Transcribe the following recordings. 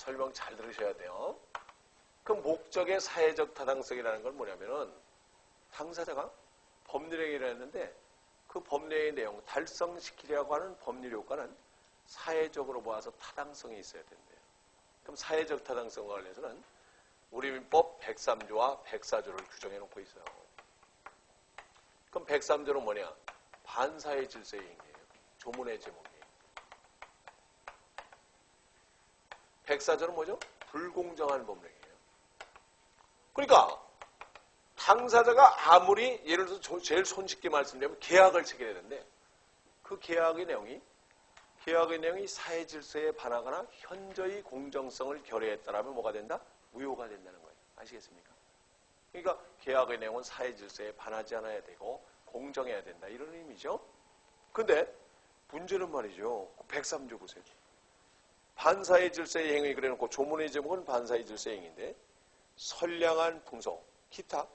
설명 잘 들으셔야 돼요. 그 목적의 사회적 타당성이라는 건 뭐냐면은 당사자가 법률행위를 했는데 그 법률의 내용, 달성시키려고 하는 법률 효과는 사회적으로 보아서 타당성이 있어야 된대요. 그럼 사회적 타당성과 관련해서는 우리민법 103조와 104조를 규정해 놓고 있어요. 그럼 103조는 뭐냐? 반사회 질서의 행위예요. 조문의 제목이에요. 104조는 뭐죠? 불공정한 법령이에요. 그러니까 당사자가 아무리 예를 들어서 제일 손쉽게 말씀드리면 계약을 체결해야 되는데 그 계약의 내용이 사회 질서에 반하거나 현저히 공정성을 결여했다라면 뭐가 된다? 무효가 된다는 거예요. 아시겠습니까? 그러니까 계약의 내용은 사회 질서에 반하지 않아야 되고 공정해야 된다. 이런 의미죠. 근데 문제는 말이죠. 103조 보세요. 반사회 질서의 행위 그래놓고 조문의 제목은 반사회 질서의 행위인데 선량한 풍속, 기타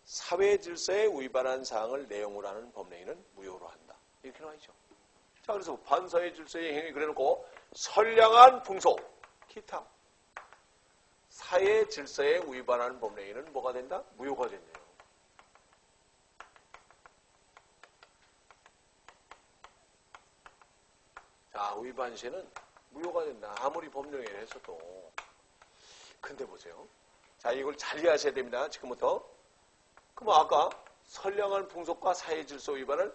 사회 질서에 위반한 사항을 내용으로 하는 법령에는 무효로 한다. 이렇게 나와 있죠. 자, 그래서 반사회 질서의 행위 그래놓고 선량한 풍속, 기타 사회 질서에 위반하는 법령에는 뭐가 된다? 무효가 된대요. 자, 위반 시에는 무효가 된다. 아무리 법령행위를 했어도. 근데 보세요. 자, 이걸 잘 이해하셔야 됩니다. 지금부터. 그럼 아까 선량한 풍속과 사회 질서 위반을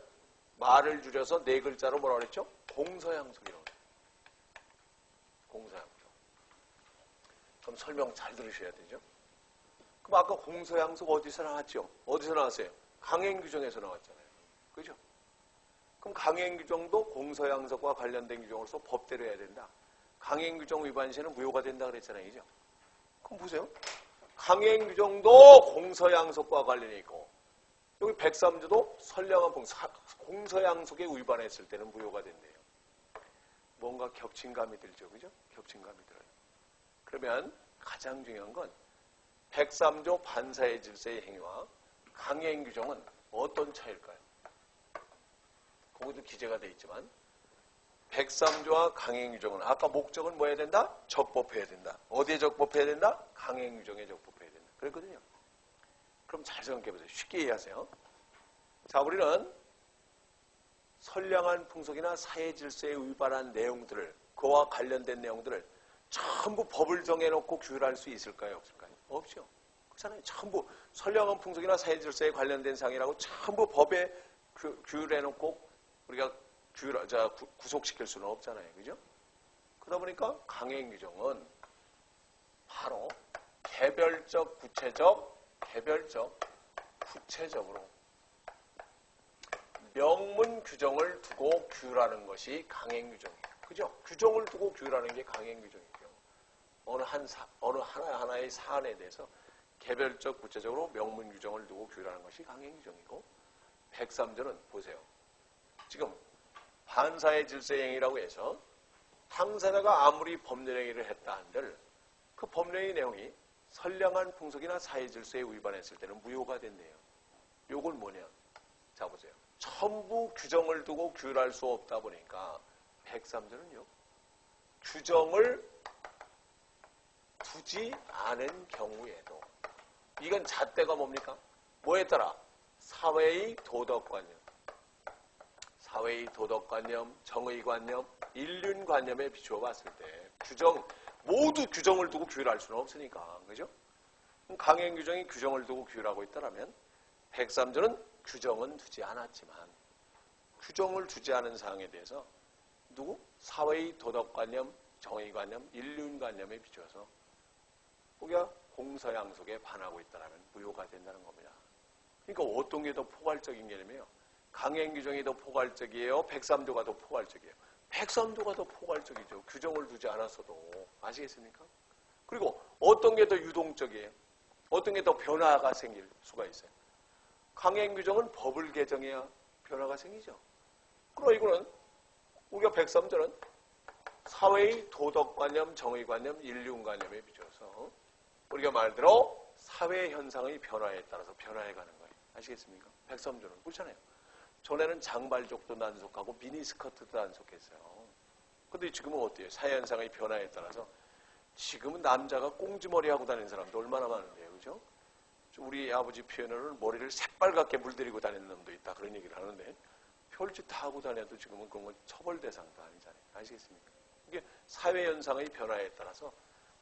말을 줄여서 네 글자로 뭐라고 그랬죠? 공서양속이라고 그래요. 공서양속. 그럼 설명 잘 들으셔야 되죠? 그럼 아까 공서양속 어디서 나왔죠? 어디서 나왔어요? 강행규정에서 나왔잖아요. 그죠? 그럼 강행규정도 공서양속과 관련된 규정으로서 법대로 해야 된다. 강행규정 위반 시에는 무효가 된다 그랬잖아요. 그죠? 그럼 보세요. 강행규정도 공서양속과 관련이 있고 여기 103조도 선량한 공서양속에 위반했을 때는 무효가 된대요. 뭔가 겹친감이 들죠. 그죠? 겹친감이 들어요. 그러면 가장 중요한 건 103조 반사회 질서의 행위와 강행규정은 어떤 차이일까요? 거기도 기재가 되어 있지만 103조와 강행규정은 아까 목적은 뭐 해야 된다? 적법해야 된다. 어디에 적법해야 된다? 강행규정에 적법해야 된다. 그랬거든요. 그럼 잘 생각해보세요. 쉽게 이해하세요. 자, 우리는 선량한 풍속이나 사회 질서에 위반한 내용들을 그와 관련된 내용들을 전부 법을 정해놓고 규율할 수 있을까요? 없을까요? 없죠. 그렇잖아요. 전부 선량한 풍속이나 사회 질서에 관련된 사항이라고 전부 법에 규율해놓고 우리가 구속시킬 수는 없잖아요. 그죠? 그러다 보니까 강행규정은 바로 개별적, 구체적으로 명문 규정을 두고 규율하는 것이 강행규정이에요. 그죠? 규정을 두고 규율하는 게 강행규정이죠. 어느 하나의 사안에 대해서 개별적, 구체적으로 명문 규정을 두고 규율하는 것이 강행규정이고 103조는 보세요. 지금 반사회 질서의 행위라고 해서 당사자가 아무리 법률행위를 했다 한들 그 법령의 내용이 선량한 풍속이나 사회 질서에 위반했을 때는 무효가 된대요. 요건 뭐냐? 자, 보세요. 전부 규정을 두고 규율할 수 없다 보니까 103조는요. 규정을 두지 않은 경우에도 이건 잣대가 뭡니까? 뭐에 따라? 사회의 도덕관념, 정의관념, 인륜관념에 비추어 봤을 때 모두 규정을 두고 규율할 수는 없으니까. 그죠? 강행규정이 규정을 두고 규율하고 있다면 103조는 규정은 두지 않았지만 규정을 두지 않은 사항에 대해서 사회의 도덕관념, 정의관념, 인륜관념에 비추어서 우리가 공서양속에 반하고 있다면 무효가 된다는 겁니다. 그러니까 어떤 게 더 포괄적인 개념이에요? 강행규정이 더 포괄적이에요? 103조가 더 포괄적이에요? 103조가 더 포괄적이죠. 규정을 두지 않았어도. 아시겠습니까? 그리고 어떤 게 더 유동적이에요? 어떤 게 더 변화가 생길 수가 있어요? 강행규정은 법을 개정해야 변화가 생기죠. 그리고 이거는 우리가 103조는 사회의 도덕관념, 정의관념, 인륜관념에 비춰서 우리가 말대로 사회 현상의 변화에 따라서 변화해가는 거예요. 아시겠습니까? 103조는 그렇잖아요. 전에는 장발족도 단속하고 미니스커트도 단속했어요. 근데 지금은 어때요? 사회 현상의 변화에 따라서 지금은 남자가 꽁지머리 하고 다니는 사람도 얼마나 많은데요. 그죠? 우리 아버지 표현으로는 머리를 새빨갛게 물들이고 다니는 놈도 있다. 그런 얘기를 하는데 별짓 다 하고 다녀도 지금은 그런 건 처벌 대상도 아니잖아요. 아시겠습니까? 이게 사회 현상의 변화에 따라서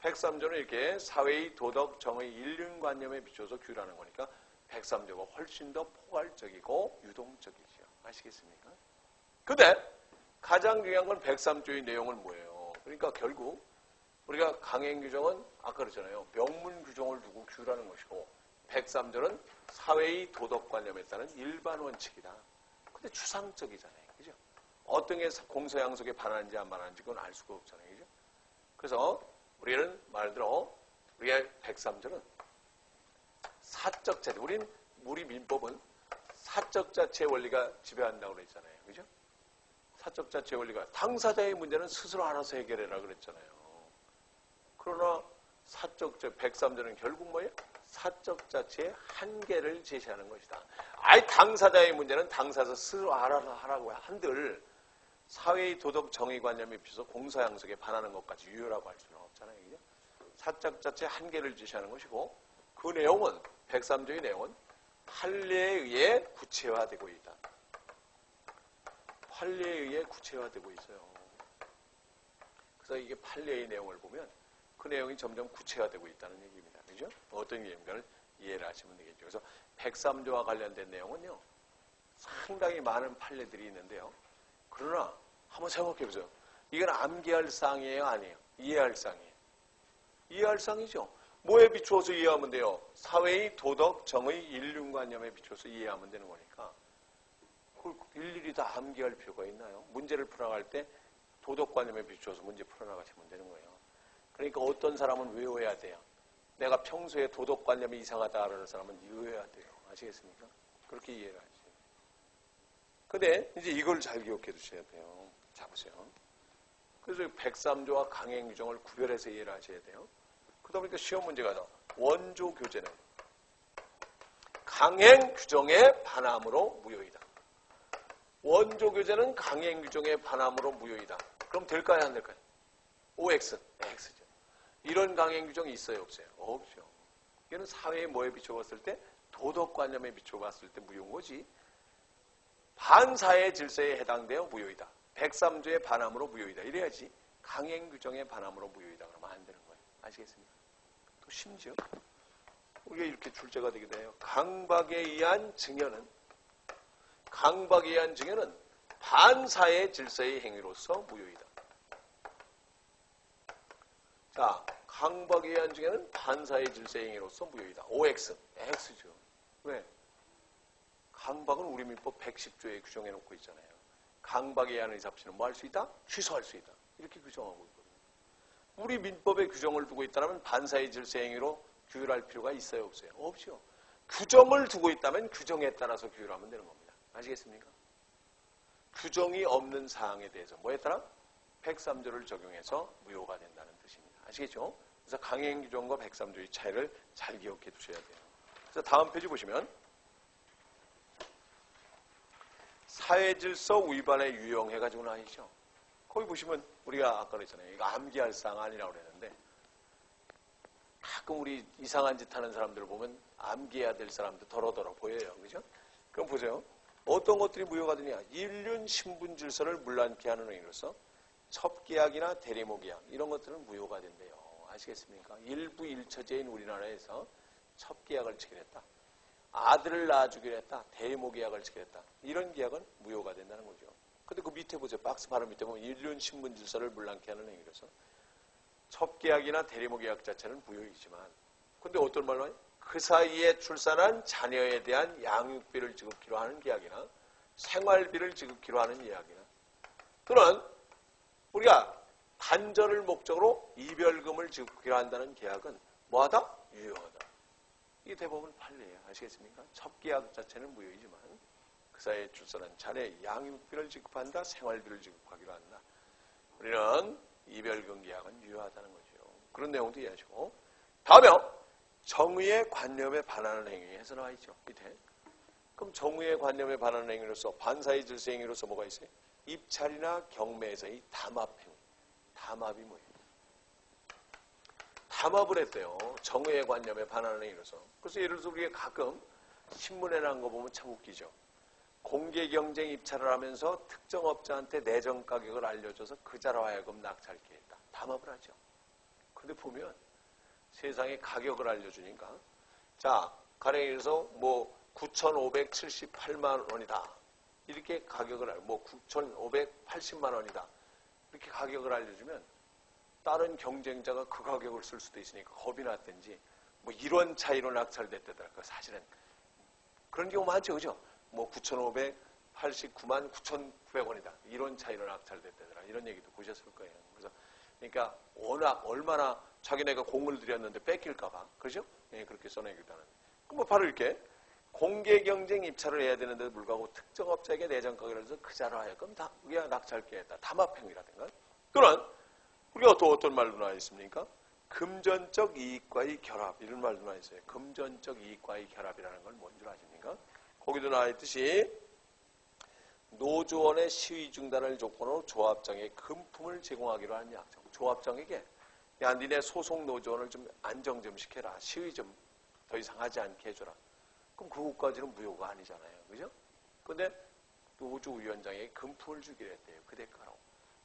103조는 이렇게 사회의 도덕, 정의, 인륜관념에 비춰서 규율하는 거니까 103조가 훨씬 더 포괄적이고 유동적이죠. 아시겠습니까? 근데 가장 중요한 건 103조의 내용은 뭐예요? 그러니까 결국 우리가 강행규정은 아까 그랬잖아요. 명문 규정을 두고 규율하는 것이고 103조는 사회의 도덕관념에 따른 일반 원칙이다. 근데 추상적이잖아요. 그죠? 어떤 게 공서양속에 반하는지 안 반하는지 그건 알 수가 없잖아요. 그죠? 그래서 우리는 말대로 우리의 103조는 사적 자체, 우리 민법은 사적 자체의 원리가 지배한다고 그랬잖아요. 그죠? 사적 자체의 원리가 당사자의 문제는 스스로 알아서 해결해라 그랬잖아요. 그러나 사적 103조는 결국 뭐예요? 사적 자체의 한계를 제시하는 것이다. 아예 당사자의 문제는 당사자 스스로 알아서 하라고 한들 사회의 도덕 정의관념에 비춰서 공서양속에 반하는 것까지 유효라고 할 수는 없잖아요. 그죠? 사적 자체의 한계를 제시하는 것이고 그 내용은 103조의 내용은 판례에 의해 구체화되고 있다. 판례에 의해 구체화되고 있어요. 그래서 이게 판례의 내용을 보면 그 내용이 점점 구체화되고 있다는 얘기입니다. 그죠? 어떤 얘기인가를 이해를 하시면 되겠죠. 그래서 103조와 관련된 내용은요. 상당히 많은 판례들이 있는데요. 그러나 한번 생각해 보세요. 이건 암기할 사항이에요? 아니에요? 이해할 사항이에요? 이해할 사항이죠. 뭐에 비추어서 이해하면 돼요? 사회의 도덕, 정의, 인륜관념에 비추어서 이해하면 되는 거니까 그걸 일일이 다 암기할 필요가 있나요? 문제를 풀어나갈 때 도덕관념에 비추어서 문제 풀어나가시면 되는 거예요. 그러니까 어떤 사람은 외워야 돼요. 내가 평소에 도덕관념이 이상하다라는 사람은 외워야 돼요. 아시겠습니까? 그렇게 이해를 하지. 근데 이제 이걸 잘 기억해 두셔야 돼요. 자, 보세요. 그래서 103조와 강행규정을 구별해서 이해를 하셔야 돼요. 그러다 보니까 시험 문제가 나와. 원조 교재는 강행규정의 반함으로 무효이다. 원조 교재는 강행규정의 반함으로 무효이다. 그럼 될까요? 안 될까요? OX, X죠. 이런 강행규정이 있어요? 없어요? 없죠. 이거는 사회에 뭐에 비춰봤을 때? 도덕관념에 비춰봤을 때 무효인 거지. 반사회 질서에 해당되어 무효이다. 103조의 반함으로 무효이다. 이래야지 강행규정의 반함으로 무효이다. 그러면 안 되는 거예요. 아시겠습니까? 또 심지어 우리가 이렇게 출제가 되기도 해요. 강박에 의한 증여는 반사회 질서의 행위로서 무효이다. 자, 강박에 의한 증여는 반사회 질서의 행위로서 무효이다. OX, X죠. 왜? 강박은 우리 민법 110조에 규정해 놓고 있잖아요. 강박에 의한 의사합치는 뭐 할 수 있다? 취소할 수 있다. 이렇게 규정하고 있거든요. 우리 민법에 규정을 두고 있다면 반사회 질서 행위로 규율할 필요가 있어요? 없어요? 없죠. 규정을 두고 있다면 규정에 따라서 규율하면 되는 겁니다. 아시겠습니까? 규정이 없는 사항에 대해서 뭐에 따라? 103조를 적용해서 무효가 된다는 뜻입니다. 아시겠죠? 그래서 강행규정과 103조의 차이를 잘 기억해 두셔야 돼요. 그래서 다음 페이지 보시면 사회질서 위반에 유용해가지고 나오죠. 거기 보시면 우리가 아까 그랬잖아요. 이거 암기할 사항 아니라고 그랬는데 가끔 우리 이상한 짓 하는 사람들 보면 암기해야 될 사람도 더러더러 보여요. 그죠? 그럼 보세요. 어떤 것들이 무효가 되냐. 인륜 신분 질서를 문란케 하는 행위로서 첩계약이나 대리모계약 이런 것들은 무효가 된대요. 아시겠습니까? 일부 일처제인 우리나라에서 첩계약을 치게 됐다. 아들을 낳아주기로 했다. 대리모계약을 치게 됐다. 이런 계약은 무효가 된다는 거죠. 근데 그 밑에 보세요. 박스 바로 밑에 보면 인륜 신분 질서를 문란케 하는 행위로서 첩계약이나 대리모계약 자체는 무효이지만 근데 어떤 말로 해요? 그 사이에 출산한 자녀에 대한 양육비를 지급키로 하는 계약이나 생활비를 지급키로 하는 이야기나 또는 우리가 단절을 목적으로 이별금을 지급키로 한다는 계약은 뭐하다? 유효하다. 이게 대법원 판례예요. 아시겠습니까? 첩계약 자체는 무효이지만 그 사이에 출산한 자녀의 양육비를 지급한다, 생활비를 지급하기로 한다. 우리는 이별금 계약은 유효하다는 거죠. 그런 내용도 이해하시고 다음에 정의의 관념에 반하는 행위에서 나와 있죠. 밑에. 그럼 정의의 관념에 반하는 행위로서 반사의 질서 행위로서 뭐가 있어요? 입찰이나 경매에서의 담합 행위. 담합이 뭐예요? 담합을 했대요. 정의의 관념에 반하는 이로서. 그래서 예를 들어서 우리가 가끔 신문에 난 거 보면 참 웃기죠. 공개경쟁 입찰을 하면서 특정 업자한테 내정 가격을 알려줘서 그자로 하여금 낙찰케 했다. 담합을 하죠. 근데 보면 세상에 가격을 알려주니까 자, 가령 해서 뭐 9,578만 원이다. 이렇게 가격을 뭐 9,580만 원이다. 이렇게 가격을 알려주면 다른 경쟁자가 그 가격을 쓸 수도 있으니까 겁이 났든지 뭐 이런 차이로 낙찰됐다더라. 사실은 그런 경우 많죠, 그죠? 뭐 9,589만 9,900원이다. 이런 차이로 낙찰됐다더라. 이런 얘기도 보셨을 거예요. 그래서 그러니까 워낙 얼마나 자기네가 공을 들였는데 뺏길까봐, 그렇죠? 예, 그렇게 써내기도 하는데. 뭐 바로 이렇게 공개 경쟁 입찰을 해야 되는데도 불구하고 특정 업자에게 내정 가격을 해서 그자로 하여금 다 우리가 낙찰게 했다. 담합행위라든가. 또는 우리가 또 어떤 말도 나와 있습니까? 금전적 이익과의 결합 이런 말도 나와 있어요. 금전적 이익과의 결합이라는 건 뭔 줄 아십니까? 거기도 나와 있듯이 노조원의 시위 중단을 조건으로 조합장에 금품을 제공하기로 한 약정. 조합장에게 야 니네 소속 노조원을 좀 안정 좀 시켜라. 시위 좀 더 이상 하지 않게 해줘라. 그럼 그것까지는 무효가 아니잖아요. 그죠? 근데 노조위원장에게 금품을 주기로 했대요. 그 대가로.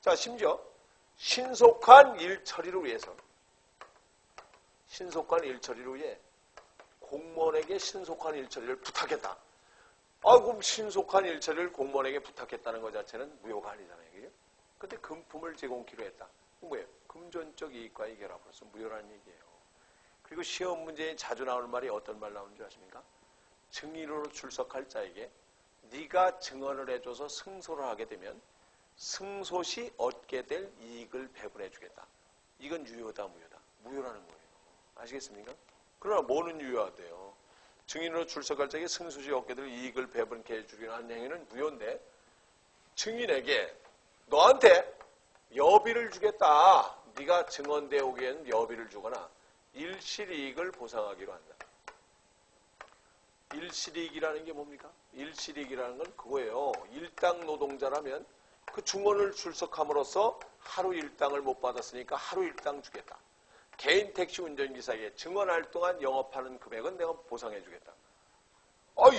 자, 심지어 신속한 일 처리를 위해서 공무원에게 신속한 일 처리를 부탁했다. 그럼 신속한 일 처리를 공무원에게 부탁했다는 것 자체는 무효가 아니잖아요. 그죠? 근데 금품을 제공키로 했다. 뭐예요? 금전적 이익과의 결합으로서 무효라는 얘기예요. 그리고 시험 문제에 자주 나오는 말이 어떤 말 나오는 줄 아십니까? 증인으로 출석할 자에게 네가 증언을 해줘서 승소를 하게 되면 승소 시 얻게 될 이익을 배분해 주겠다. 이건 유효다, 무효다. 무효라는 거예요. 아시겠습니까? 그러나 뭐는 유효하대요. 증인으로 출석할 자에게 승소 시 얻게 될 이익을 배분해 주기로 하는 행위는 무효인데 증인에게 너한테 여비를 주겠다. 네가 증언대 오기에는 여비를 주거나 일실이익을 보상하기로 한다. 일실이익이라는 게 뭡니까? 일실이익이라는 건 그거예요. 일당 노동자라면 그 중원을 출석함으로써 하루 일당을 못 받았으니까 하루 일당 주겠다. 개인 택시 운전기사에게 증언할 동안 영업하는 금액은 내가 보상해 주겠다.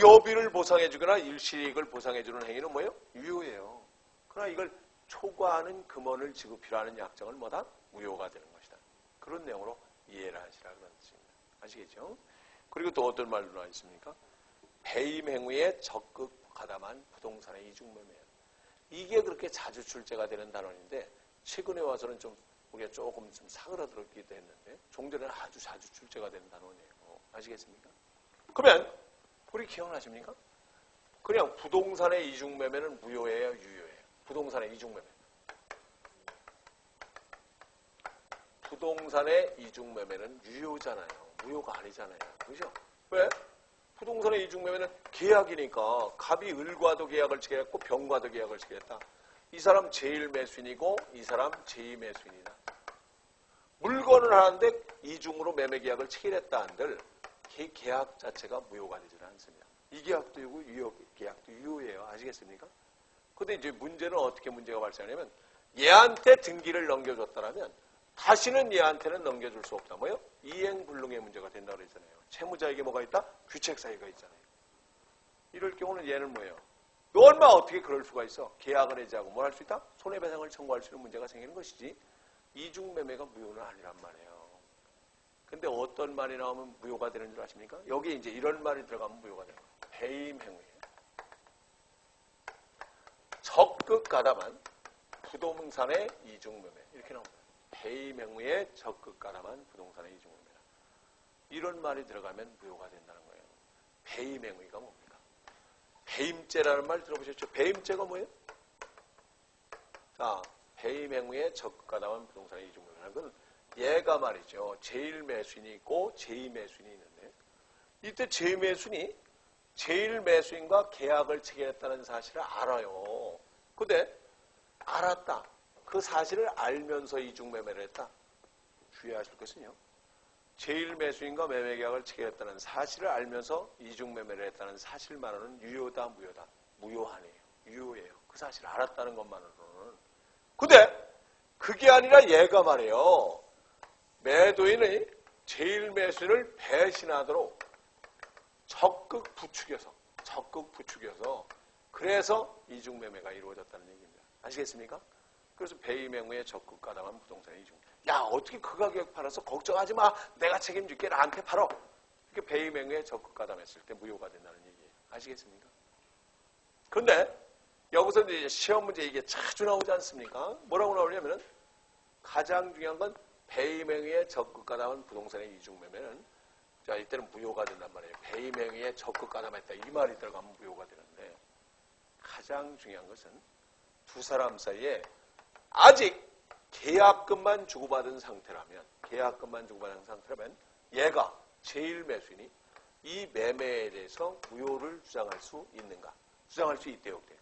여비를 보상해 주거나 일실이익을 보상해 주는 행위는 뭐예요? 유효예요. 그러나 이걸 초과하는 금원을 지급히로 하는 약정은 뭐다? 무효가 되는 것이다. 그런 내용으로 이해를 하시라 그런 뜻입니다. 아시겠죠? 그리고 또 어떤 말도 나와 있습니까? 배임 행위에 적극 가담한 부동산의 이중매매. 이게 그렇게 자주 출제가 되는 단원인데 최근에 와서는 좀 우리가 조금 좀 사그라들었기도 했는데 종전에는 아주 자주 출제가 되는 단원이에요. 아시겠습니까? 그러면 우리 기억나십니까? 그냥 부동산의 이중매매는 무효예요, 유효예요? 부동산의 이중매매. 부동산의 이중매매는 유효잖아요. 무효가 아니잖아요. 그죠? 왜? 부동산의 이중매매는 계약이니까 갑이 을과도 계약을 체결했고 병과도 계약을 체결했다. 이 사람 제1매수인이고 이 사람 제2매수인이다. 물건을 하는데 이중으로 매매 계약을 체결했다 한들 그 계약 자체가 무효가 되지는 않습니다. 이 계약도 유효고 유효 계약도 유효예요. 아시겠습니까? 근데 이제 문제는 어떻게 문제가 발생하냐면 얘한테 등기를 넘겨줬다라면 다시는 얘한테는 넘겨줄 수 없다. 뭐요? 이행불능의 문제가 된다고 그랬잖아요. 채무자에게 뭐가 있다? 귀책사유가 있잖아요. 이럴 경우는 얘는 뭐예요? 너 얼마 어떻게 그럴 수가 있어? 계약을 해지하고 뭘 할 수 있다? 손해배상을 청구할 수 있는 문제가 생기는 것이지 이중매매가 무효는 아니란 말이에요. 근데 어떤 말이 나오면 무효가 되는 줄 아십니까? 여기 이제 이런 말이 들어가면 무효가 돼요. 배임행위예요. 적극 가담한 부동산의 이중매매 이렇게 나옵니다. 배임행위에 적극 가담한 부동산의 이중매매다. 이런 말이 들어가면 무효가 된다는 거예요. 배임행위가 뭡니까? 배임죄라는 말 들어보셨죠? 배임죄가 뭐예요? 자, 배임행위에 적극 가담한 부동산의 이중매매라는 건 얘가 말이죠. 제1매수인이 있고 제2매수인이 있는데 이때 제2매수인이 제1매수인과 계약을 체결했다는 사실을 알아요. 근데 알았다. 그 사실을 알면서 이중매매를 했다. 주의하실 것은요. 제1매수인과 매매계약을 체결했다는 사실을 알면서 이중매매를 했다는 사실만으로는 유효다, 무효다? 무효하네요. 유효예요. 그 사실을 알았다는 것만으로는. 근데 그게 아니라 얘가 말이에요. 매도인의 제일 매수인을 배신하도록 적극 부추겨서 그래서 이중매매가 이루어졌다는 얘기입니다. 아시겠습니까? 그래서 배임행위에 적극 가담한 부동산의 이중. 야, 어떻게 그 가격 팔아서 걱정하지 마. 내가 책임질게. 나한테 팔어. 이렇게 배임행위에 적극 가담했을 때 무효가 된다는 얘기예요. 아시겠습니까? 그런데 여기서 이제 시험 문제 이게 자주 나오지 않습니까? 뭐라고 나오냐면은 가장 중요한 건 배임행위에 적극 가담한 부동산의 이중매매는 자, 이때는 무효가 된단 말이에요. 배임행위에 적극 가담했다. 이 말이 들어가면 무효가 되는데 가장 중요한 것은 두 사람 사이에 아직 계약금만 주고받은 상태라면 얘가 제일 매수인이 이 매매에 대해서 무효를 주장할 수 있는가? 주장할 수 있대요, 없대요?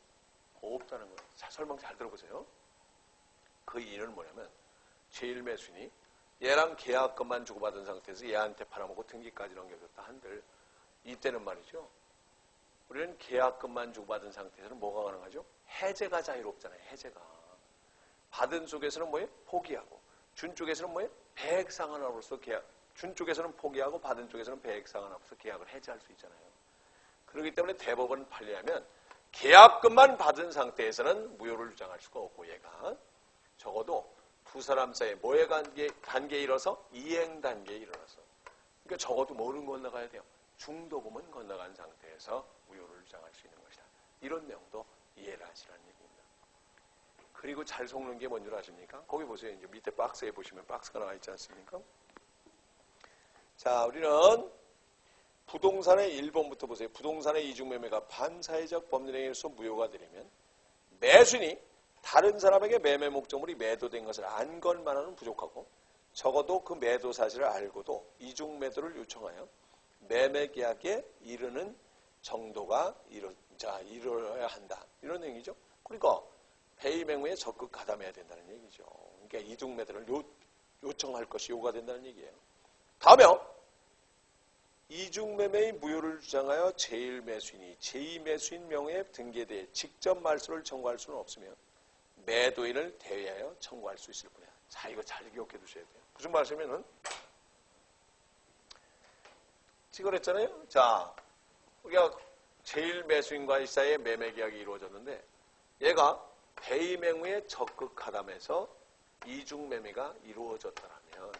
없다는 거예요. 자, 설명 잘 들어보세요. 그 이유는 뭐냐면 제일 매수인이 얘랑 계약금만 주고받은 상태에서 얘한테 팔아먹고 등기까지 넘겨줬다 한들 이때는 말이죠. 우리는 계약금만 주고받은 상태에서는 뭐가 가능하죠? 해제가 자유롭잖아요. 해제가. 받은 쪽에서는 뭐예요? 포기하고. 준 쪽에서는 뭐예요? 배액 상환으로서 계약. 준 쪽에서는 포기하고 받은 쪽에서는 배액 상환으로서 계약을 해제할 수 있잖아요. 그렇기 때문에 대법원 판례하면 계약금만 받은 상태에서는 무효를 주장할 수가 없고 얘가 적어도 두 사람 사이에 뭐의 단계에 이르러서 이행 단계에 이르러서 그러니까 적어도 뭐는 건너가야 돼요? 중도금은 건너간 상태에서 무효를 주장할 수 있는 것이다. 이런 내용도 이해를 하시라는 얘기입니다. 그리고 잘 속는 게 뭔 줄 아십니까? 거기 보세요. 이제 밑에 박스에 보시면 박스가 나와 있지 않습니까? 자, 우리는 부동산의 1번부터 보세요. 부동산의 이중매매가 반사회적 법률행위로서 무효가 되려면 매수인이 다른 사람에게 매매 목적물이 매도된 것을 안 것만으로는 부족하고 적어도 그 매도 사실을 알고도 이중매도를 요청하여 매매 계약에 이르는 정도가 이루어야 한다. 이런 얘기죠. 그러니까 배임행위에 적극 가담해야 된다는 얘기죠. 그러니까 이중매도를 요청할 것이 요구가 된다는 얘기예요. 다음에 이중매매의 무효를 주장하여 제1매수인이 제2매수인 명의의 등기에 대해 직접 말소를 청구할 수는 없으며 매도인을 대위하여 청구할 수 있을 뿐이야. 자, 이거 잘 기억해 두셔야 돼요. 무슨 말씀이냐면 지금 그랬잖아요. 자, 우리가 제1매수인과의 사이에 매매 계약이 이루어졌는데 얘가 배임행위에 적극 가담해서 이중매매가 이루어졌다면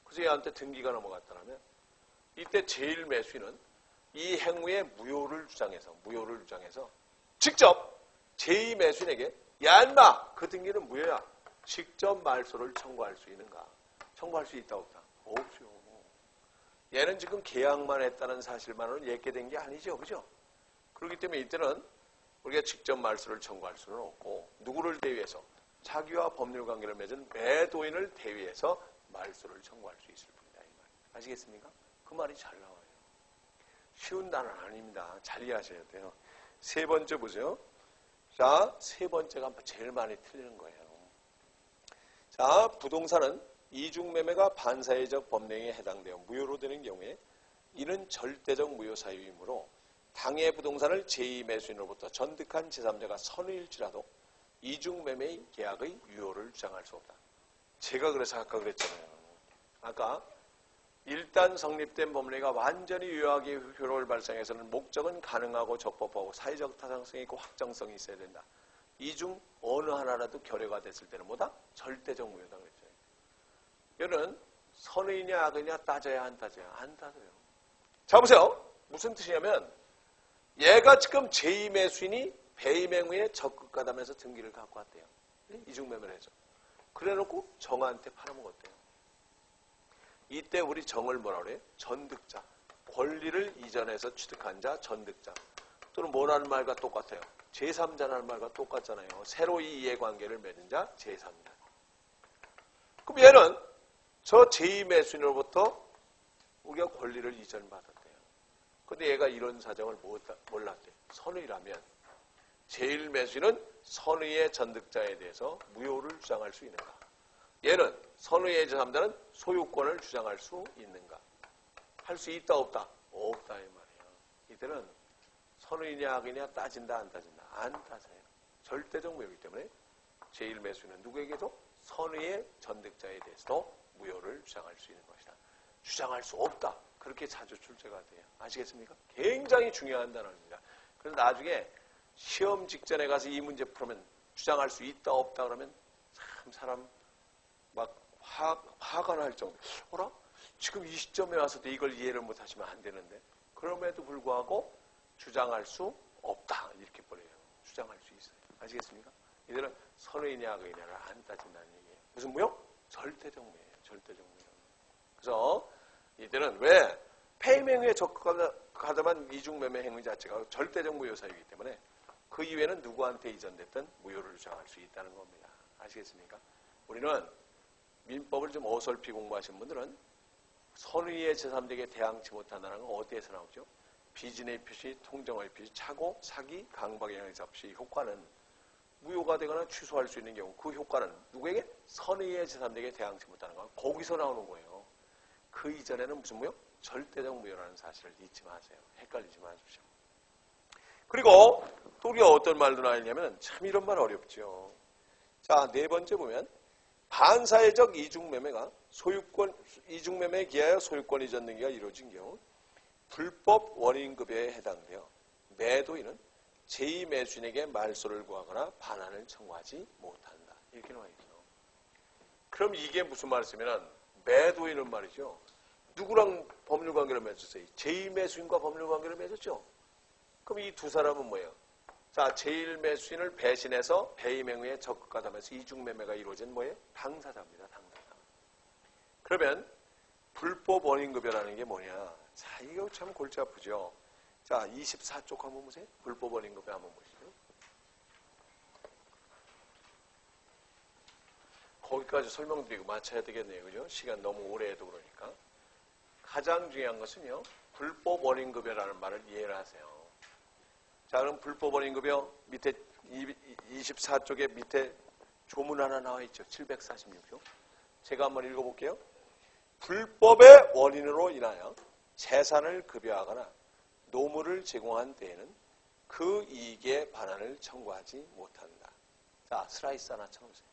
그래서 얘한테 등기가 넘어갔다면 이때 제1매수인은 이 행위의 무효를 주장해서 직접 제2매수인에게 야 인마 그 등기는 무효야. 직접 말소를 청구할 수 있는가? 청구할 수 있다 없다? 없죠. 얘는 지금 계약만 했다는 사실만으로는 얘기된 게 아니죠. 그죠? 그렇기 때문에 이때는 우리가 직접 말소를 청구할 수는 없고 누구를 대위해서? 자기와 법률관계를 맺은 매도인을 대위해서 말소를 청구할 수 있을 뿐이다. 이 말. 아시겠습니까? 그 말이 잘 나와요. 쉬운 단어는 아닙니다. 잘 이해하셔야 돼요. 세 번째 보세요. 자, 세 번째가 제일 많이 틀리는 거예요. 자, 부동산은 이중매매가 반사회적 법령에 해당되어 무효로 되는 경우에 이는 절대적 무효 사유이므로 당해 부동산을 제2매수인으로부터 전득한 제3자가 선의일지라도 이중매매의 계약의 유효를 주장할 수 없다. 제가 그래서 아까 그랬잖아요. 아까 일단 성립된 법령이 완전히 유효하게 효력을 발생해서는 목적은 가능하고 적법하고 사회적 타당성이 있고 확정성이 있어야 된다. 이 중 어느 하나라도 결여가 됐을 때는 뭐다? 절대적 무효다 그랬죠. 이거는 선의냐 악의냐 따져야 안 따져야 안 따져요. 자 보세요. 무슨 뜻이냐면 얘가 지금 제2매수인이 배임행위에 적극 가담해서 등기를 갖고 왔대요. 이중매매를 해서. 그래놓고 정한테 팔아먹었대요. 이때 우리 정을 뭐라 그래요? 전득자. 권리를 이전해서 취득한 자, 전득자. 또는 뭐라는 말과 똑같아요? 제3자라는 말과 똑같잖아요. 새로 이 이해관계를 맺은 자, 제3자. 그럼 얘는 저 제2매수인으로부터 우리가 권리를 이전받았대요. 근데 얘가 이런 사정을 몰랐대요. 선의라면 제1매수인은 선의의 전득자에 대해서 무효를 주장할 수 있는가? 얘는 선의의 제3자는 소유권을 주장할 수 있는가? 할 수 있다 없다? 없다 이 말이에요. 이때는 선의냐 악의냐 따진다 안 따진다? 안 따져요. 절대적 무효이기 때문에 제1매수인은 누구에게도 선의의 전득자에 대해서도 무효를 주장할 수 있는 것이다. 주장할 수 없다. 그렇게 자주 출제가 돼요. 아시겠습니까? 굉장히 중요한 단어입니다. 그래서 나중에 시험 직전에 가서 이 문제 풀으면 주장할 수 있다 없다 그러면 참 사람 막 화가 날 정도. 어라? 지금 이 시점에 와서도 이걸 이해를 못하시면 안 되는데 그럼에도 불구하고 주장할 수 없다 이렇게 버려요. 주장할 수 있어요. 아시겠습니까? 이들은 선의냐 악의냐를 안 따진다는 얘기예요. 무슨 무효? 절대적 무효예요. 절대적 무효. 그래서 이들은 왜 폐임행위에 적합하다만 이중매매 행위 자체가 절대적 무효 사유이기 때문에 그 이외에는 누구한테 이전됐든 무효를 주장할 수 있다는 겁니다. 아시겠습니까? 우리는 민법을 좀 어설피 공부하신 분들은 선의의 제3자에게 대항치 못한다는 건 어디에서 나오죠? 비진의 표시, 통정의 표시, 착오, 사기, 강박의 형사 없이 효과는 무효가 되거나 취소할 수 있는 경우 그 효과는 누구에게? 선의의 제3자에게 대항치 못하는 건 거기서 나오는 거예요. 그 이전에는 무슨 무효? 절대적 무효라는 사실을 잊지 마세요. 헷갈리지 마십시오. 그리고 또 우리가 어떤 말도 나왔냐면 참 이런 말 어렵죠. 자, 네 번째 보면 반사회적 이중매매가 이중매매에 기하여 소유권 이전 등기가 이루어진 경우 불법 원인급여에 해당되어 매도인은 제2매수인에게 말소를 구하거나 반환을 청구하지 못한다. 이렇게 나와 있죠. 그럼 이게 무슨 말씀이냐면 매도인은 말이죠. 누구랑 법률관계를 맺었어요? 제2매수인과 법률관계를 맺었죠. 그럼 이 두 사람은 뭐예요? 자, 제1매수인을 배신해서 배임행위에 적극하다면서 이중매매가 이루어진 뭐예요? 당사자입니다. 당사자. 그러면 불법 원인급여라는 게 뭐냐? 자, 이거 참 골치 아프죠. 자, 24쪽 한번 보세요. 불법 원인급여 한번 보시죠. 거기까지 설명드리고 마쳐야 되겠네요. 그죠? 시간 너무 오래 해도 그러니까. 가장 중요한 것은요. 불법 원인급여라는 말을 이해를 하세요. 자, 그럼 불법 원인급여 밑에 24쪽에 밑에 조문 하나 나와 있죠. 746조. 제가 한번 읽어볼게요. 불법의 원인으로 인하여 재산을 급여하거나 노무를 제공한 때에는 그 이익의 반환을 청구하지 못한다. 자, 슬라이스 하나 쳐보세요.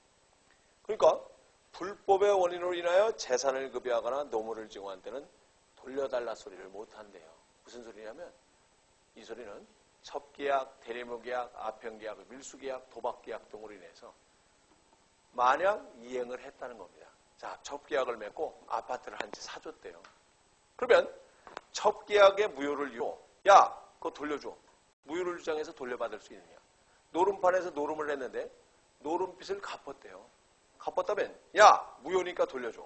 그러니까 불법의 원인으로 인하여 재산을 급여하거나 노무를 제공한 때는 돌려달라 소리를 못한대요. 무슨 소리냐면 이 소리는 첩계약, 대리모계약, 아편계약, 밀수계약, 도박계약 등으로 인해서 만약 이행을 했다는 겁니다. 자, 첩계약을 맺고 아파트를 한 채 사줬대요. 그러면 첩계약의 무효를 이유로 야, 그거 돌려줘. 무효를 주장해서 돌려받을 수 있느냐. 노름판에서 노름을 했는데 노름빚을 갚았대요. 갚았다면 야, 무효니까 돌려줘.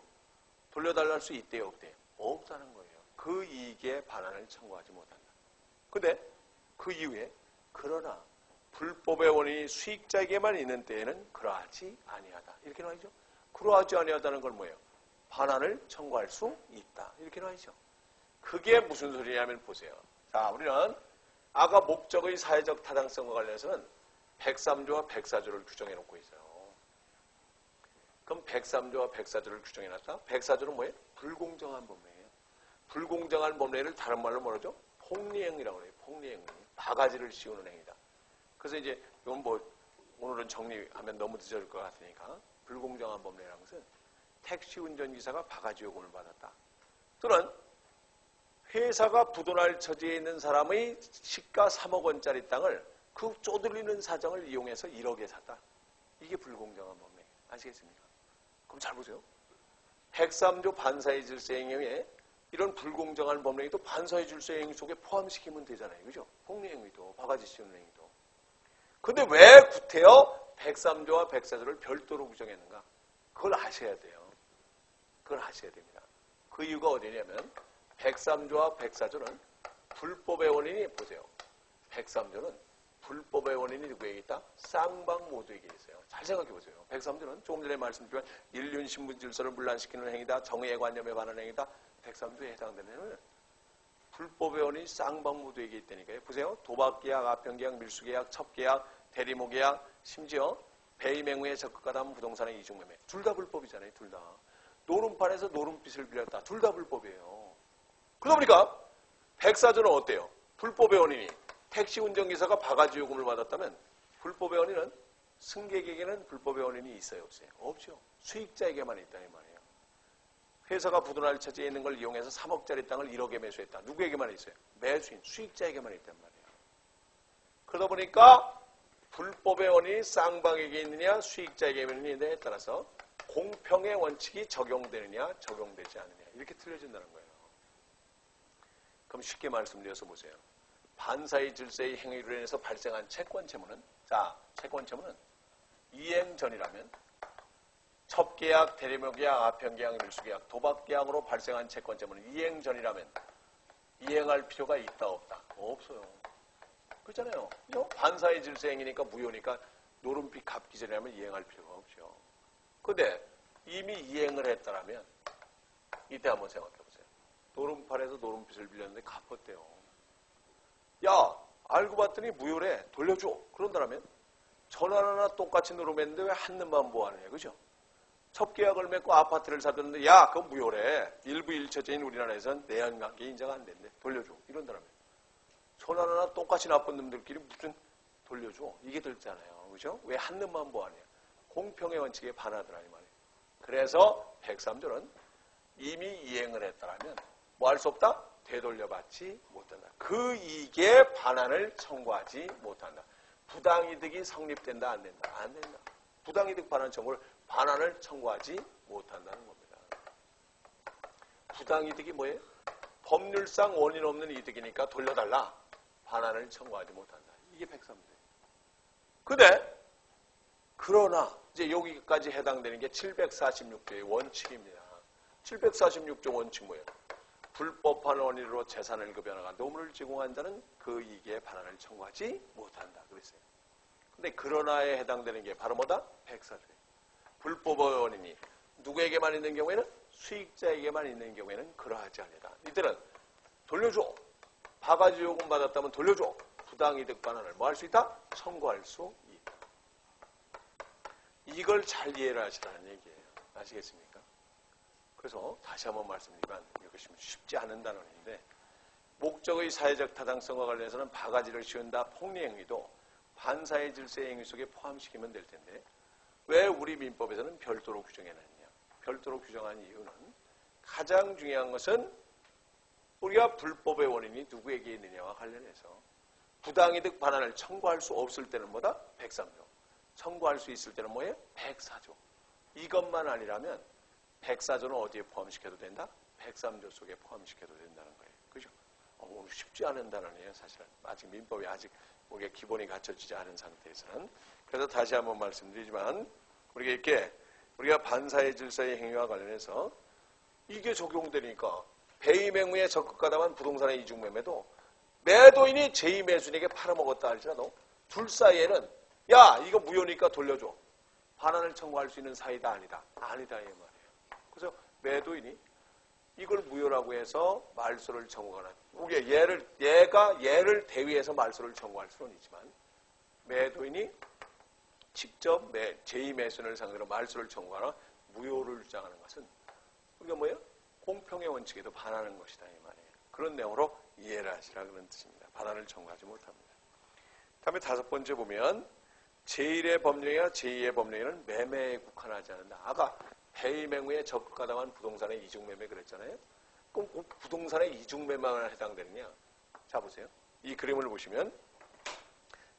돌려달라 할 수 있대요, 없대요? 없다는 거예요. 그 이익의 반환을 청구하지 못한다. 근데 그 이후에 그러나 불법의 원인이 수익자에게만 있는 때에는 그러하지 아니하다. 이렇게 나와있죠. 그러하지 아니하다는 건 뭐예요? 반환을 청구할 수 있다. 이렇게 나와있죠. 그게 무슨 소리냐면 보세요. 자, 우리는 아까 목적의 사회적 타당성과 관련해서는 103조와 104조를 규정해 놓고 있어요. 그럼 103조와 104조를 규정해 놨다. 104조는 뭐예요? 불공정한 법례예요. 불공정한 법례를 다른 말로 뭐라죠? 폭리행위라고 해요. 폭리행위. 바가지를 씌우는 행위다. 그래서 이제 이건 뭐 오늘은 정리하면 너무 늦어질 것 같으니까 불공정한 법례라는 것은 택시 운전기사가 바가지 요금을 받았다. 또는 회사가 부도날 처지에 있는 사람의 시가 3억 원짜리 땅을 그 쪼들리는 사정을 이용해서 1억에 샀다. 이게 불공정한 법례. 아시겠습니까? 그럼 잘 보세요. 103조 반사의 질서 행위에 이런 불공정한 법령이 또 반사의 질서 행위 속에 포함시키면 되잖아요. 그죠? 폭리행위도, 바가지 씌우는 행위도. 근데 왜 구태여 103조와 104조를 별도로 규정했는가? 그걸 아셔야 돼요. 그걸 아셔야 됩니다. 그 이유가 어디냐면 103조와 104조는 불법의 원인이 보세요. 103조는 불법의 원인이 누구에게 있다? 쌍방 모두에게 있어요. 잘 생각해 보세요. 103조는 조금 전에 말씀드린 인륜 신분 질서를 문란시키는 행위다. 정의의 관념에 반하는 행위다. 103조에 해당되면 불법의 원인이 쌍방 모두에게 있다니까요. 보세요. 도박계약, 아편계약, 밀수계약, 첩계약, 대리모계약, 심지어 배임행위에 적극하다면 부동산의 이중매매. 둘 다 불법이잖아요. 둘 다. 노름판에서 노름빚을 빌렸다. 둘 다 불법이에요. 그러다 보니까 104조는 어때요? 불법의 원인이 택시 운전기사가 바가지 요금을 받았다면 불법의 원인은 승객에게는 불법의 원인이 있어요? 없어요? 없죠. 수익자에게만 있다 이 말이에요. 회사가 부도날 처지에 있는 걸 이용해서 3억짜리 땅을 1억에 매수했다. 누구에게만 있어요? 매수인, 수익자에게만 있단 말이에요. 그러다 보니까 불법의 원인이 쌍방에게 있느냐 수익자에게 있느냐에 따라서 공평의 원칙이 적용되느냐 적용되지 않느냐 이렇게 틀려진다는 거예요. 그럼 쉽게 말씀드려서 보세요. 반사의 질서의 행위로 인해서 발생한 채권채무는 채권채무는 이행 전이라면 첩계약, 대리묘계약, 아편계약, 밀수계약, 도박계약으로 발생한 채권채무는 이행 전이라면 이행할 필요가 있다 없다? 없어요. 그렇잖아요. 반사의 질서 행위니까 무효니까 노름빚 갚기 전이라면 이행할 필요가 없죠. 근데 이미 이행을 했다라면 이때 한번 생각해 보세요. 노름팔에서 노름빚을 빌렸는데 갚았대요. 야, 알고 봤더니 무효래. 돌려줘. 그런다면 전화나 똑같이 노름했는데 왜 한눈만 보아하느냐. 그죠? 첩계약을 맺고 아파트를 사줬는데 야, 그건 무효래. 일부 일처제인 우리나라에선 내연관계 인정이 안 된대. 돌려줘. 이런다면 전화나 똑같이 나쁜 놈들끼리 무슨 돌려줘. 이게 들잖아요. 그죠? 왜 한눈만 보아하냐. 공평의 원칙에 반하더라 이 말이에요. 그래서 103조는 이미 이행을 했다라면 뭐 할 수 없다? 되돌려받지 못한다. 그 이익에 반환을 청구하지 못한다. 부당이득이 성립된다 안 된다? 안 된다. 부당이득 반환 청구를 반환을 청구하지 못한다는 겁니다. 부당이득이 뭐예요? 법률상 원인 없는 이득이니까 돌려달라. 반환을 청구하지 못한다. 이게 103조예요. 근데 그러나 이제 여기까지 해당되는 게 746조의 원칙입니다. 746조 원칙 뭐예요? 불법한 원인으로 재산을 급여나가 노무를 제공한 자는 그 이익에 반환을 청구하지 못한다. 그랬어요. 근데 그러나에 해당되는 게 바로 뭐다? 104조예요. 불법의 원인이 누구에게만 있는 경우에는 수익자에게만 있는 경우에는 그러하지 않니다. 이때는 돌려줘. 바가지 요금 받았다면 돌려줘. 부당이득 반환을 뭐 할 수 있다? 청구할 수 있다. 이걸 잘 이해를 하시라는 얘기예요. 아시겠습니까? 그래서 다시 한번 말씀드리면 이것이 쉽지 않은 단어인데 목적의 사회적 타당성과 관련해서는 바가지를 씌운다 폭리행위도 반사의 질서의 행위 속에 포함시키면 될 텐데 왜 우리 민법에서는 별도로 규정해놨냐. 별도로 규정한 이유는 가장 중요한 것은 우리가 불법의 원인이 누구에게 있느냐와 관련해서 부당이득 반환을 청구할 수 없을 때는 뭐다? 103조. 청구할 수 있을 때는 뭐예요? 104조. 이것만 아니라면 104조는 어디에 포함시켜도 된다? 103조 속에 포함시켜도 된다는 거예요. 그죠? 오늘 쉽지 않은 단어네요, 사실은. 아직 민법이 아직 우리가 기본이 갖춰지지 않은 상태에서는. 그래서 다시 한번 말씀드리지만, 우리가 반사의 질서의 행위와 관련해서 이게 적용되니까 배임 행위에 적극 가담한 부동산의 이중매매도 매도인이 제2매수인에게 팔아먹었다 할지라도 둘 사이에는 야, 이거 무효니까 돌려줘. 반환을 청구할 수 있는 사이다 아니다. 아니다 이 말이에요. 그래서 매도인이 이걸 무효라고 해서 말소를 청구하거나 우리가 얘를 대위해서 말소를 청구할 수는 있지만 매도인이 직접 제2매수인을 상대로 말소를 청구하거나 무효를 주장하는 것은 우리가 뭐예요? 공평의 원칙에도 반하는 것이다 이 말이에요. 그런 내용으로 이해를 하시라 그런 뜻입니다. 반환을 청구하지 못합니다. 다음에 5번째 보면 제1의 법령이나 제2의 법령에는 매매에 국한하지 않는다. 아까 배임 행위에 적극 가담한 부동산의 이중매매 그랬잖아요. 그럼 그 부동산의 이중매매만 해당되느냐? 자 보세요. 이 그림을 보시면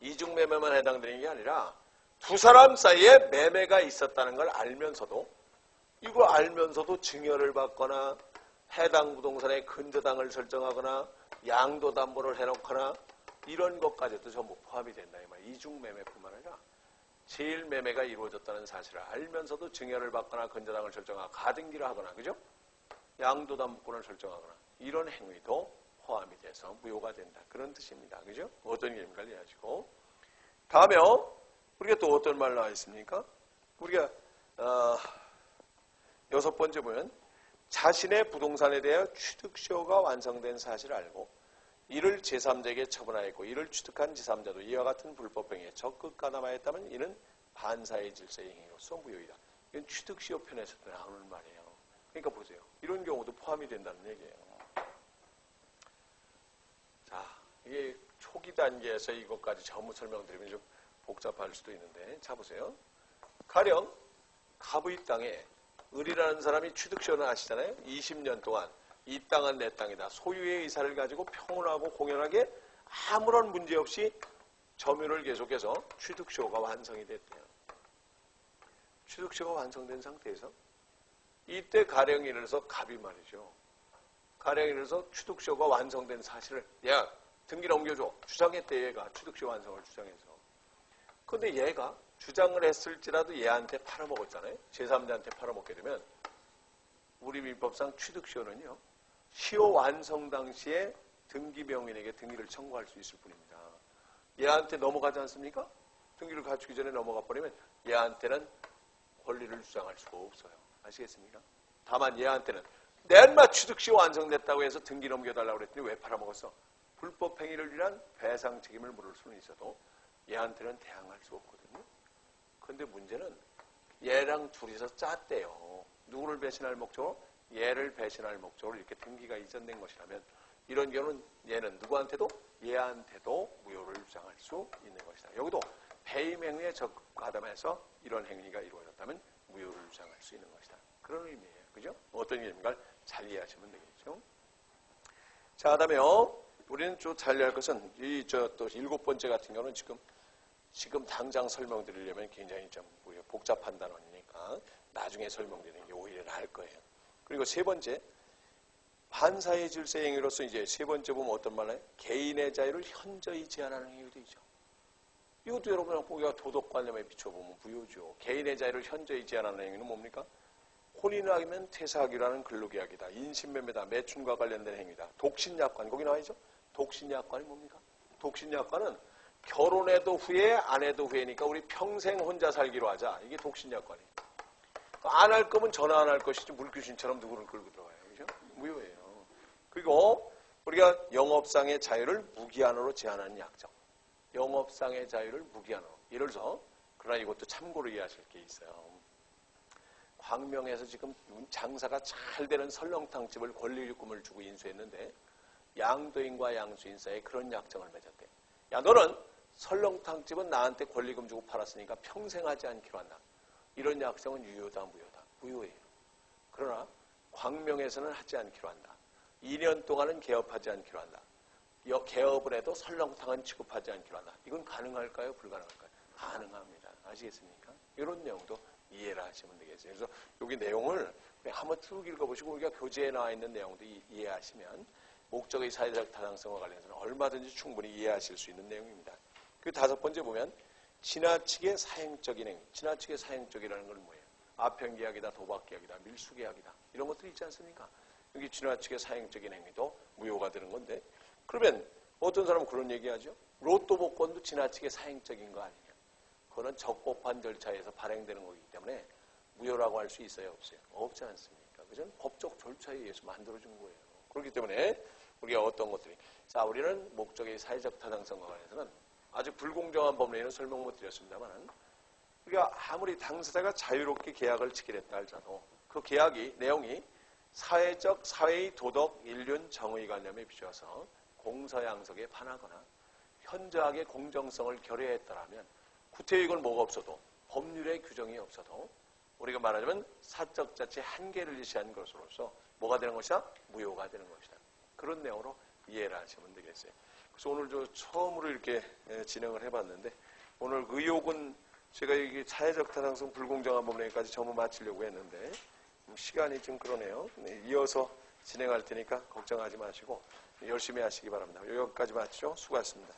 이중매매만 해당되는 게 아니라 두 사람 사이에 매매가 있었다는 걸 알면서도 이걸 알면서도 증여를 받거나 해당 부동산의 근저당을 설정하거나 양도담보를 해놓거나 이런 것까지도 전부 포함이 된다. 이 말이에요. 이중매매뿐만 아니라 제1매매가 이루어졌다는 사실을 알면서도 증여를 받거나 근저당을 설정하거나 가등기를 하거나 그죠? 양도담보권을 설정하거나 이런 행위도 포함이 돼서 무효가 된다. 그런 뜻입니다. 그죠? 어떤 의미인가 이해하시고 다음에요. 우리가 또 어떤 말 나와 있습니까? 우리가 6번째 보면 자신의 부동산에 대하여 취득시효가 완성된 사실을 알고 이를 제3자에게 처분하였고 이를 취득한 제3자도 이와 같은 불법행위에 적극 가담하였다면 이는 반사의 질서의 행위로서 무효이다. 이건 취득시효 편에서도 나오는 말이에요. 그러니까 보세요. 이런 경우도 포함이 된다는 얘기예요. 자, 이게 초기 단계에서 이것까지 전부 설명드리면 좀 복잡할 수도 있는데 자 보세요. 가령 갑의 땅에 을이라는 사람이 취득시효는 아시잖아요. 20년 동안 이 땅은 내 땅이다. 소유의 의사를 가지고 평온하고 공연하게 아무런 문제 없이 점유를 계속해서 취득시효가 완성이 됐대요. 취득시효가 완성된 상태에서 이때 가령 예를 들어서 갑이 말이죠. 가령 예를 들어서 취득시효가 완성된 사실을 야 등기 넘겨줘. 주장했대 얘가 취득시효 완성을 주장해서. 그런데 얘가 주장을 했을지라도 얘한테 팔아먹었잖아요. 제3자한테 팔아먹게 되면 우리 민법상 취득시효는요. 시효 완성 당시에 등기명인에게 등기를 청구할 수 있을 뿐입니다. 얘한테 넘어가지 않습니까? 등기를 갖추기 전에 넘어가 버리면 얘한테는 권리를 주장할 수가 없어요. 아시겠습니까? 다만 얘한테는 내 인마 취득시효 완성됐다고 해서 등기 넘겨달라고 그랬더니 왜 팔아먹었어? 불법 행위를 위한 배상 책임을 물을 수는 있어도 얘한테는 대항할 수 없거든요. 그런데 문제는 얘랑 둘이서 짰대요. 누구를 배신할 목적으로? 얘를 배신할 목적으로 이렇게 등기가 이전된 것이라면 이런 경우는 얘는 누구한테도? 얘한테도 무효를 주장할 수 있는 것이다. 여기도 배임 행위에 적합하다면서 이런 행위가 이루어졌다면 무효를 주장할 수 있는 것이다. 그런 의미예요. 그죠? 어떤 의미인가를 잘 이해하시면 되겠죠. 자, 그다음에요. 우리는 좀 잘 이해할 것은 또 7번째 같은 경우는 지금 당장 설명드리려면 굉장히 좀 복잡한 단원이니까 나중에 설명드리는 게 오히려 나을 거예요. 그리고 세 번째, 반사의 질서 행위로서 이제 세 번째 보면 어떤 말이에요? 개인의 자유를 현저히 제한하는 행위가 되죠. 이것도 여러분 우리가 도덕관념에 비춰보면 부요죠. 개인의 자유를 현저히 제한하는 행위는 뭡니까? 혼인하면 퇴사하기라는 근로계약이다. 인신매매다. 매춘과 관련된 행위다. 독신약관 거기 나와있죠? 독신약관이 뭡니까? 독신약관은 결혼해도 후회, 안 해도 후회니까 우리 평생 혼자 살기로 하자. 이게 독신약관이에요. 안 할 거면 전화 안 할 것이지 물귀신처럼 누구를 끌고 들어가요. 그죠? 무효예요. 그리고 우리가 영업상의 자유를 무기한으로 제한하는 약정. 영업상의 자유를 무기한으로. 예를 들어서 그러나 이것도 참고로 이해하실 게 있어요. 광명에서 지금 장사가 잘 되는 설렁탕집을 권리금을 주고 인수했는데 양도인과 양수인 사이에 그런 약정을 맺었대. 야 너는 설렁탕집은 나한테 권리금 주고 팔았으니까 평생 하지 않기로 한다. 이런 약정은 유효다 무효다? 무효예요. 그러나 광명에서는 하지 않기로 한다. 2년 동안은 개업하지 않기로 한다. 개업을 해도 설렁탕은 취급하지 않기로 한다. 이건 가능할까요? 불가능할까요? 가능합니다. 아시겠습니까? 이런 내용도 이해를 하시면 되겠어요. 그래서 여기 내용을 한번 쭉 읽어보시고 우리가 교재에 나와 있는 내용도 이해하시면 목적의 사회적 타당성과 관련해서는 얼마든지 충분히 이해하실 수 있는 내용입니다. 그 다섯 번째 보면 지나치게 사행적인 행위. 지나치게 사행적이라는 건 뭐예요? 아편계약이다, 도박계약이다, 밀수계약이다. 이런 것들이 있지 않습니까? 여기 지나치게 사행적인 행위도 무효가 되는 건데 그러면 어떤 사람은 그런 얘기하죠. 로또 복권도 지나치게 사행적인 거 아니냐. 그거는 적법한 절차에서 발행되는 거기 때문에 무효라고 할 수 있어요? 없어요? 없지 않습니까? 그죠? 법적 절차에 의해서 만들어진 거예요. 그렇기 때문에 우리가 어떤 것들이 자 우리는 목적의 사회적 타당성과 관해서는 아주 불공정한 법례는 설명 못 드렸습니다만 우리가 아무리 당사자가 자유롭게 계약을 치기로 했다 할지라도 그 계약이 내용이 사회적, 사회의 도덕, 인륜, 정의 관념에 비추어서 공서양석에 반하거나 현저하게 공정성을 결여했다라면 구태의건 뭐가 없어도 법률의 규정이 없어도 우리가 말하자면 사적 자체의 한계를 제시한 것으로서 뭐가 되는 것이다? 무효가 되는 것이다. 그런 내용으로 이해를 하시면 되겠어요. 그래서 오늘 처음으로 이렇게 진행을 해봤는데 오늘 의혹은 제가 이게 사회적 타당성 불공정한 법령까지 전부 마치려고 했는데 시간이 좀 그러네요. 이어서 진행할 테니까 걱정하지 마시고 열심히 하시기 바랍니다. 여기까지 마치죠. 수고하셨습니다.